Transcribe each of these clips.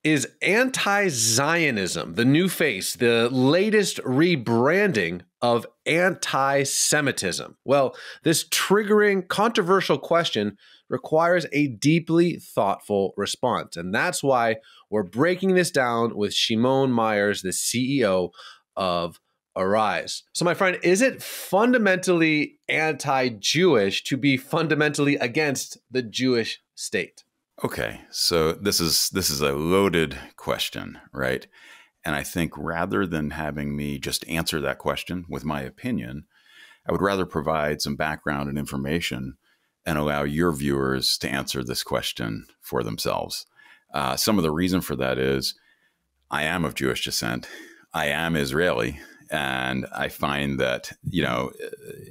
Is Anti-Zionism the new face, the latest rebranding of anti-Semitism? Well, this triggering, controversial question requires a deeply thoughtful response. And that's why we're breaking this down with Shimon Myers, the CEO of Arise. So, my friend, is it fundamentally anti-Jewish to be fundamentally against the Jewish state? Okay, so this is a loaded question, right? And I think rather than having me just answer that question with my opinion, I would rather provide some background and information and allow your viewers to answer this question for themselves. Some of the reason for that is I am of Jewish descent. I am Israeli. And I find that,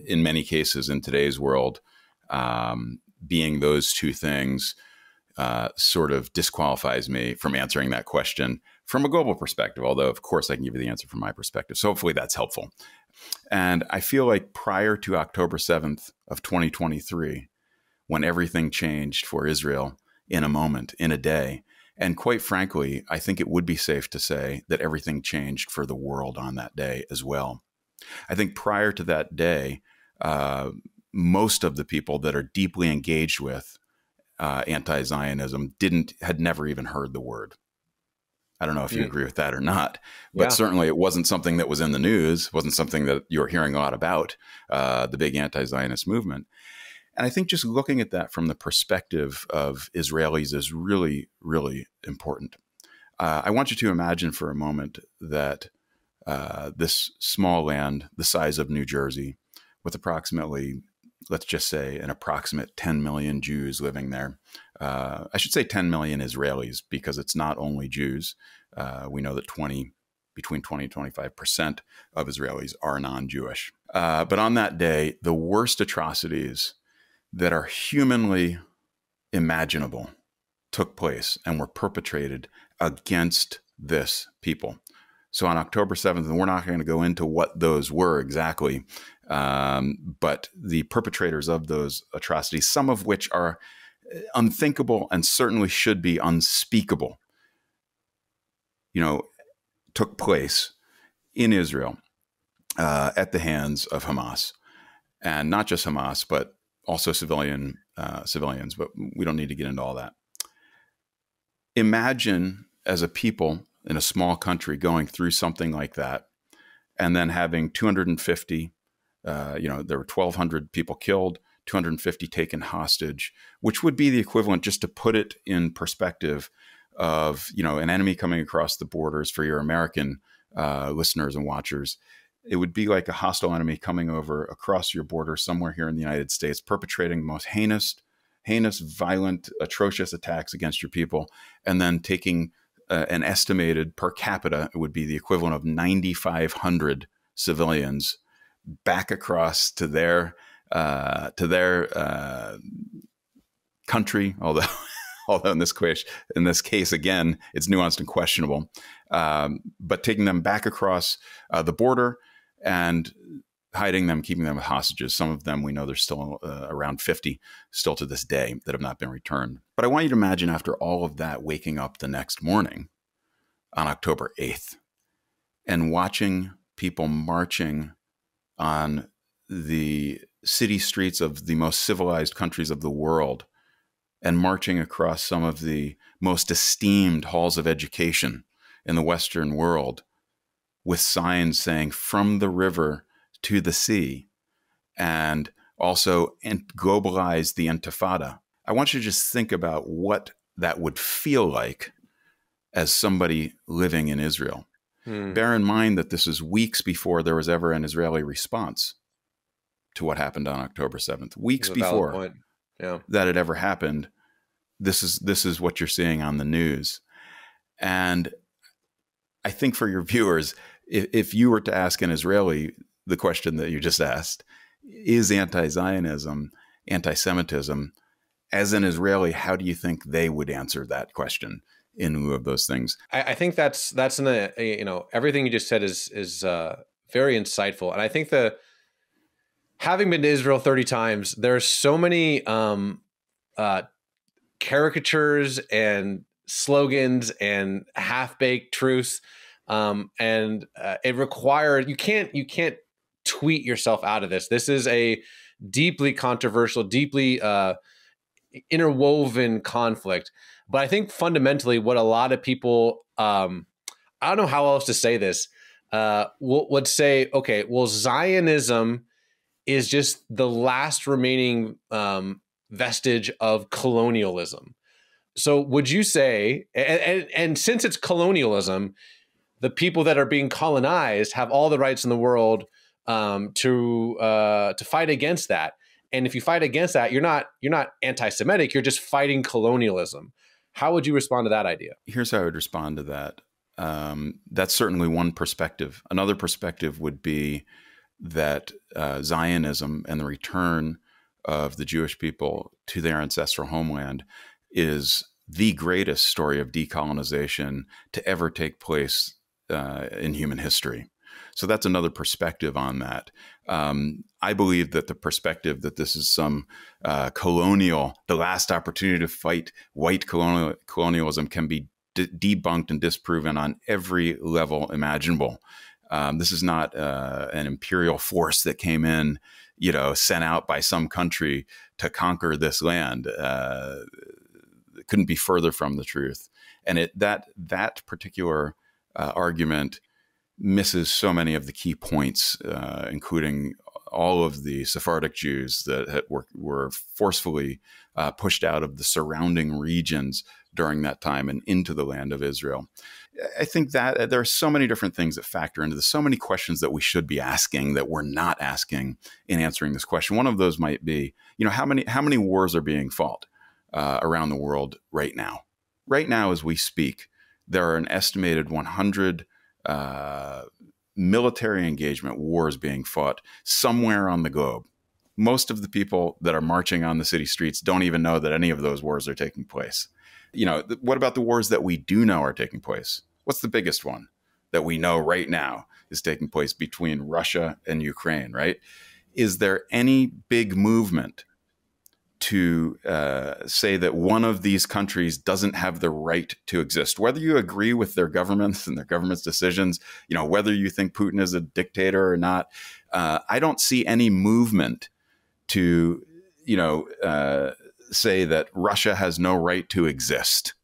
in many cases in today's world, being those two things sort of disqualifies me from answering that question from a global perspective, although, of course, I can give you the answer from my perspective. So hopefully that's helpful. And I feel like prior to October 7th of 2023, when everything changed for Israel in a moment, in a day, and quite frankly, I think it would be safe to say that everything changed for the world on that day as well. I think prior to that day, most of the people that are deeply engaged with anti-Zionism had never even heard the word. I don't know if you agree with that or not, but certainly it wasn't something that was in the news, wasn't something that you were hearing a lot about, the big anti-Zionist movement. And I think just looking at that from the perspective of Israelis is really, really important. I want you to imagine for a moment that this small land, the size of New Jersey, with approximately, let's just say, an approximate 10 million Jews living there. I should say 10 million Israelis because it's not only Jews. We know that between 20 and 25% of Israelis are non-Jewish. But on that day, the worst atrocities that are humanly imaginable took place and were perpetrated against this people. So on October 7th, and we're not going to go into what those were exactly, but the perpetrators of those atrocities, some of which are unthinkable and certainly should be unspeakable, took place in Israel at the hands of Hamas. And not just Hamas, but also civilians, but we don't need to get into all that. Imagine as a people in a small country going through something like that and then having 250, there were 1,200 people killed, 250 taken hostage, which would be the equivalent, just to put it in perspective, of, an enemy coming across the borders for your American listeners and watchers. It would be like a hostile enemy coming over across your border somewhere here in the United States, perpetrating the most heinous, violent, atrocious attacks against your people, and then taking an estimated per capita, it would be the equivalent of 9,500 civilians back across to their country. Although in this case, again, it's nuanced and questionable, but taking them back across the border and hiding them, keeping them as hostages. Some of them, we know there's still around 50 still to this day that have not been returned. But I want you to imagine, after all of that, waking up the next morning on October 8th and watching people marching on the city streets of the most civilized countries of the world and marching across some of the most esteemed halls of education in the Western world with signs saying "from the river to the sea," and also globalize the Intifada. I want you to just think about what that would feel like as somebody living in Israel. Bear in mind that this is weeks before there was ever an Israeli response to what happened on October 7th. Weeks before that had ever happened, this is what you're seeing on the news. And I think for your viewers, if you were to ask an Israeli the question that you just asked, is anti-Zionism, anti-Semitism, as an Israeli, how do you think they would answer that question in lieu of those things? I think that's everything you just said is very insightful. And I think having been to Israel 30 times, there's so many caricatures and slogans and half-baked truths. It required, you can't tweet yourself out of this. This is a deeply controversial, deeply interwoven conflict. But I think fundamentally what a lot of people, I don't know how else to say this, would say, okay, well, Zionism is just the last remaining vestige of colonialism. So would you say, and since it's colonialism, the people that are being colonized have all the rights in the world to fight against that. And if you fight against that, you're not anti-Semitic. You're just fighting colonialism. How would you respond to that idea? Here's how I would respond to that. That's certainly one perspective. Another perspective would be that Zionism and the return of the Jewish people to their ancestral homeland is the greatest story of decolonization to ever take place in human history. So that's another perspective on that. I believe that the perspective that this is some the last opportunity to fight white colonialism can be debunked and disproven on every level imaginable. This is not an imperial force that came in, sent out by some country to conquer this land. It couldn't be further from the truth. And that particular argument misses so many of the key points, including all of the Sephardic Jews that were forcefully pushed out of the surrounding regions during that time and into the land of Israel. I think that there are so many different things that factor into this, so many questions that we should be asking that we're not asking in answering this question. One of those might be, how many wars are being fought around the world right now? Right now, as we speak, there are an estimated 100 military engagement wars being fought somewhere on the globe. Most of the people that are marching on the city streets don't even know that any of those wars are taking place. What about the wars that we do know are taking place? What's the biggest one that we know right now is taking place between Russia and Ukraine, right? Is there any big movement to say that one of these countries doesn't have the right to exist, whether you agree with their governments and their government's decisions, whether you think Putin is a dictator or not? I don't see any movement to, say that Russia has no right to exist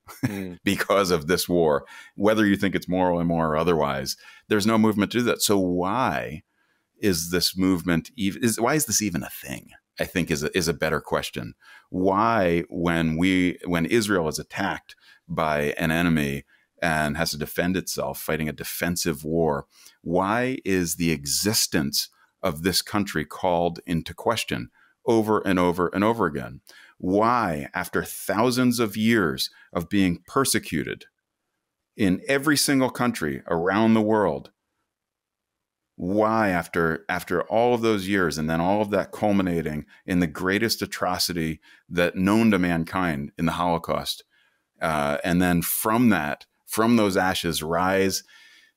because of this war, whether you think it's moral, immoral, or otherwise. There's no movement to do that. So why is this movement why is this even a thing? I think is a better question. Why, when Israel is attacked by an enemy and has to defend itself, fighting a defensive war, why is the existence of this country called into question over and over and over again? Why, after thousands of years of being persecuted in every single country around the world, why, after all of those years and then all of that culminating in the greatest atrocity that known to mankind in the Holocaust, and then from those ashes rise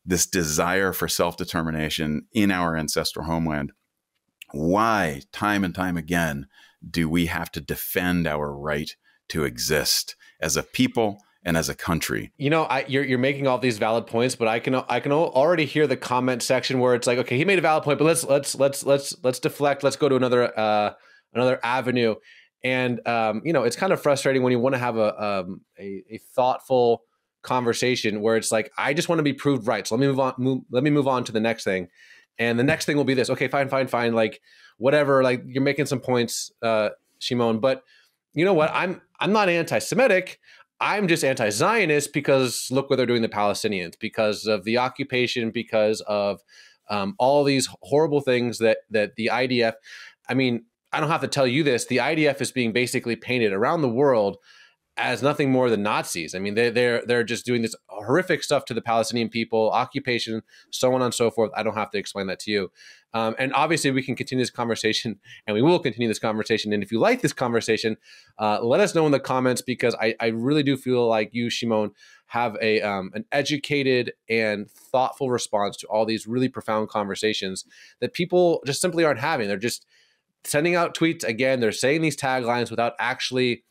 this desire for self-determination in our ancestral homeland? Why, time and time again, do we have to defend our right to exist as a people and as a country? You're making all these valid points, but I can already hear the comment section where it's like, okay, he made a valid point, but let's deflect. Let's go to another avenue. And it's kind of frustrating when you want to have a thoughtful conversation where it's like, I just want to be proved right. So let me move on to the next thing. And the next thing will be this. Okay, fine. Like whatever, like you're making some points, Shimon, but you know what? I'm not anti-Semitic. I'm just anti-Zionist because look what they're doing to the Palestinians, because of the occupation, because of all these horrible things that the IDF, I mean, I don't have to tell you this, the IDF is being basically painted around the world as nothing more than Nazis. I mean, they're just doing this horrific stuff to the Palestinian people, occupation, so on and so forth. I don't have to explain that to you. And obviously, we can continue this conversation, and we will continue this conversation. And if you like this conversation, let us know in the comments, because I really do feel like you, Shimon, have an educated and thoughtful response to all these really profound conversations that people just simply aren't having. They're just sending out tweets. Again, they're saying these taglines without actually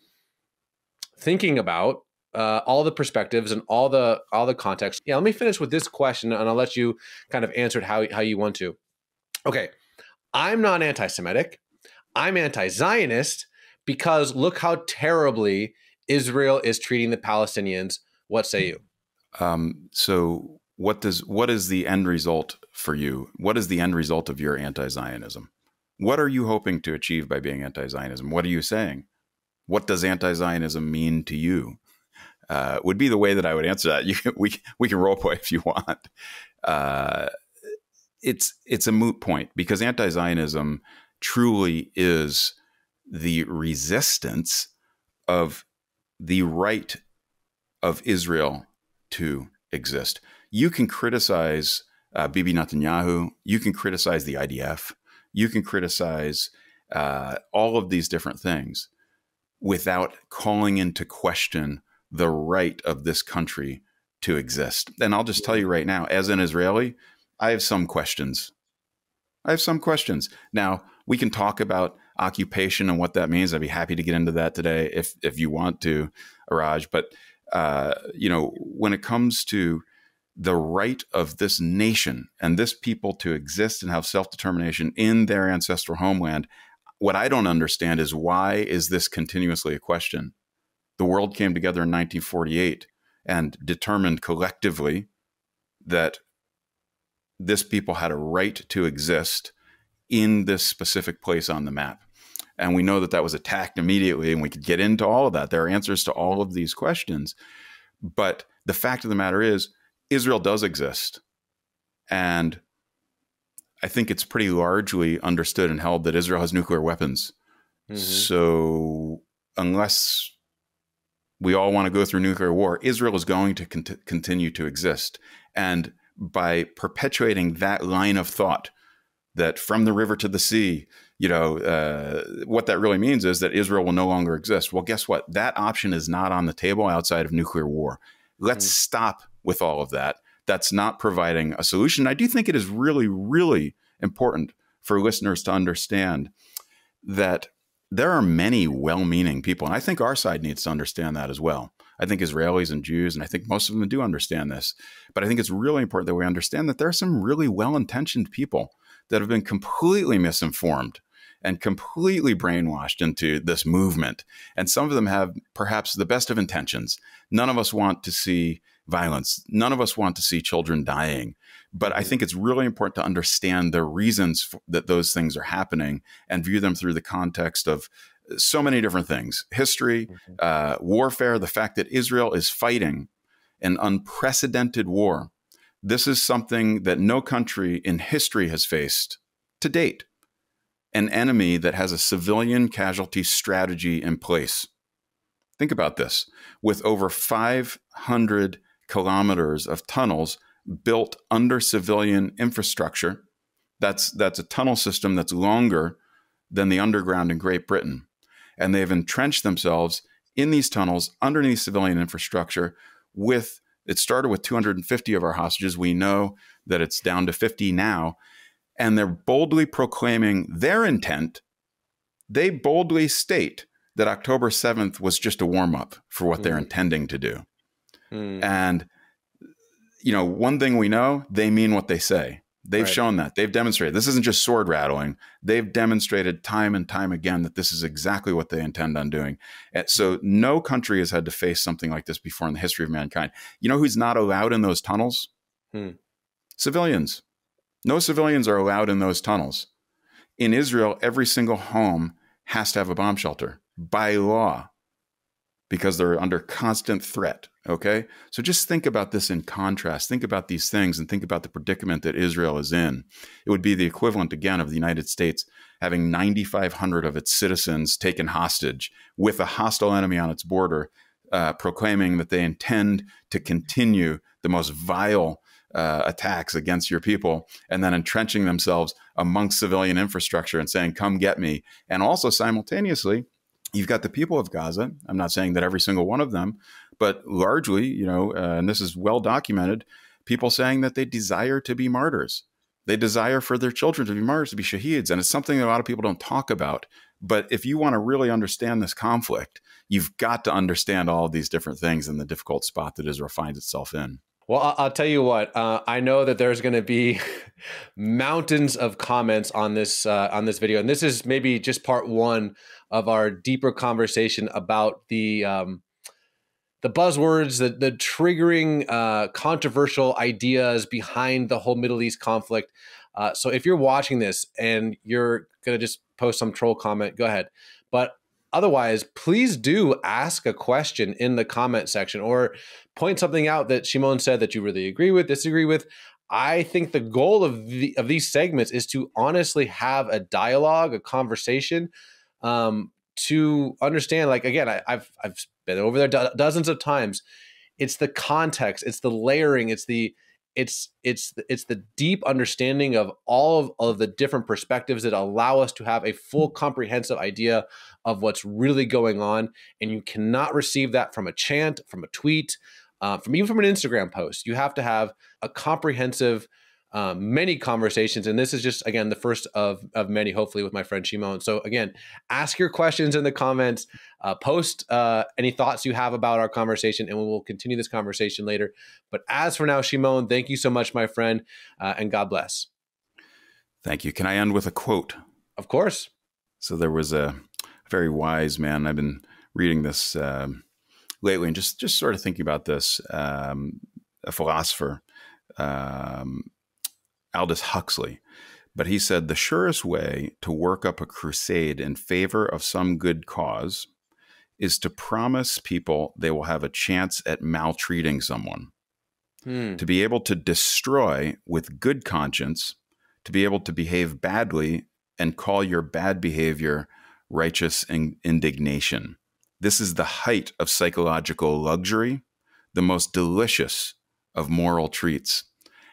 thinking about all the perspectives and all the context. Yeah, let me finish with this question, and I'll let you kind of answer it how you want to. Okay, I'm not anti-Semitic. I'm anti-Zionist because look how terribly Israel is treating the Palestinians. What say you? So what is the end result for you? What is the end result of your anti-Zionism? What are you hoping to achieve by being anti-Zionism? What are you saying? What does anti-Zionism mean to you? Would be the way that I would answer that. We can role play if you want. It's a moot point because anti-Zionism truly is the resistance of the right of Israel to exist. You can criticize Bibi Netanyahu. You can criticize the IDF. You can criticize all of these different things without calling into question the right of this country to exist. And I'll just tell you right now, as an Israeli, I have some questions. Now, we can talk about occupation and what that means. I'd be happy to get into that today if you want to, Araj. But, when it comes to the right of this nation and this people to exist and have self-determination in their ancestral homeland, what I don't understand is why is this continuously a question? The world came together in 1948 and determined collectively that this people had a right to exist in this specific place on the map. And we know that that was attacked immediately, and we could get into all of that. There are answers to all of these questions. But the fact of the matter is, Israel does exist. And I think it's pretty largely understood and held that Israel has nuclear weapons. Mm-hmm. So unless we all want to go through nuclear war, Israel is going to continue to exist. And by perpetuating that line of thought, that from the river to the sea, what that really means is that Israel will no longer exist. Well, guess what? That option is not on the table outside of nuclear war. Let's stop with all of that. That's not providing a solution. I do think it is really, really important for listeners to understand that there are many well-meaning people, and I think our side needs to understand that as well. I think Israelis and Jews, and I think most of them do understand this, but I think it's really important that we understand that there are some really well-intentioned people that have been completely misinformed and completely brainwashed into this movement. And some of them have perhaps the best of intentions. None of us want to see violence. None of us want to see children dying. But I think it's really important to understand the reasons that those things are happening and view them through the context of so many different things. History, warfare, the fact that Israel is fighting an unprecedented war. This is something that no country in history has faced to date. An enemy that has a civilian casualty strategy in place. Think about this. With over 500 kilometers of tunnels built under civilian infrastructure, that's a tunnel system that's longer than the underground in Great Britain. And they've entrenched themselves in these tunnels underneath civilian infrastructure it started with 250 of our hostages. We know that it's down to 50 now. And they're boldly proclaiming their intent. They boldly state that October 7th was just a warm-up for what they're intending to do. And, one thing we know, they mean what they say. They've shown that. They've demonstrated. This isn't just sword rattling. They've demonstrated time and time again that this is exactly what they intend on doing. And so no country has had to face something like this before in the history of mankind. You know who's not allowed in those tunnels? Civilians. No civilians are allowed in those tunnels. In Israel, every single home has to have a bomb shelter by law because they're under constant threat. Okay? So just think about this in contrast. Think about these things and think about the predicament that Israel is in. It would be the equivalent, again, of the United States having 9,500 of its citizens taken hostage with a hostile enemy on its border, proclaiming that they intend to continue the most vile attacks against your people, and then entrenching themselves amongst civilian infrastructure and saying, come get me. And also simultaneously, you've got the people of Gaza. I'm not saying that every single one of them, but largely, and this is well documented, people saying that they desire to be martyrs. They desire for their children to be martyrs, to be shaheeds. And it's something that a lot of people don't talk about. But if you want to really understand this conflict, you've got to understand all of these different things and the difficult spot that Israel finds itself in. Well, I'll tell you what. I know that there's going to be mountains of comments on this video, and this is maybe just part one of our deeper conversation about the buzzwords, the triggering, controversial ideas behind the whole Middle East conflict. So if you're watching this and you're going to just post some troll comment, go ahead. But otherwise, please do ask a question in the comment section or point something out that Shimon said that you really agree with, disagree with. I think the goal of these segments is to honestly have a dialogue, a conversation, to understand. Like, again, I've been over there dozens of times. It's the context, it's the layering, it's the deep understanding of all of the different perspectives that allow us to have a full comprehensive idea of what's really going on. And you cannot receive that from a chant, from a tweet, even from an Instagram post. You have to have a comprehensive, many conversations. And this is just, again, the first of many, hopefully, with my friend Shimon. So again, ask your questions in the comments, post any thoughts you have about our conversation, and we will continue this conversation later. But as for now, Shimon, thank you so much, my friend, and God bless. Thank you. Can I end with a quote? Of course. So there was a very wise man. I've been reading this lately and just sort of thinking about this. A philosopher, Aldous Huxley, but he said the surest way to work up a crusade in favor of some good cause is to promise people they will have a chance at maltreating someone, to be able to destroy with good conscience, to be able to behave badly and call your bad behavior righteous indignation. This is the height of psychological luxury, the most delicious of moral treats.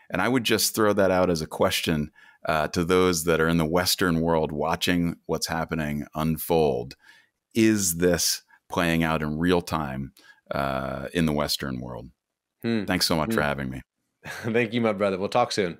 And I would just throw that out as a question to those that are in the Western world watching what's happening unfold. Is this playing out in real time in the Western world? Thanks so much for having me. Thank you, my brother. We'll talk soon.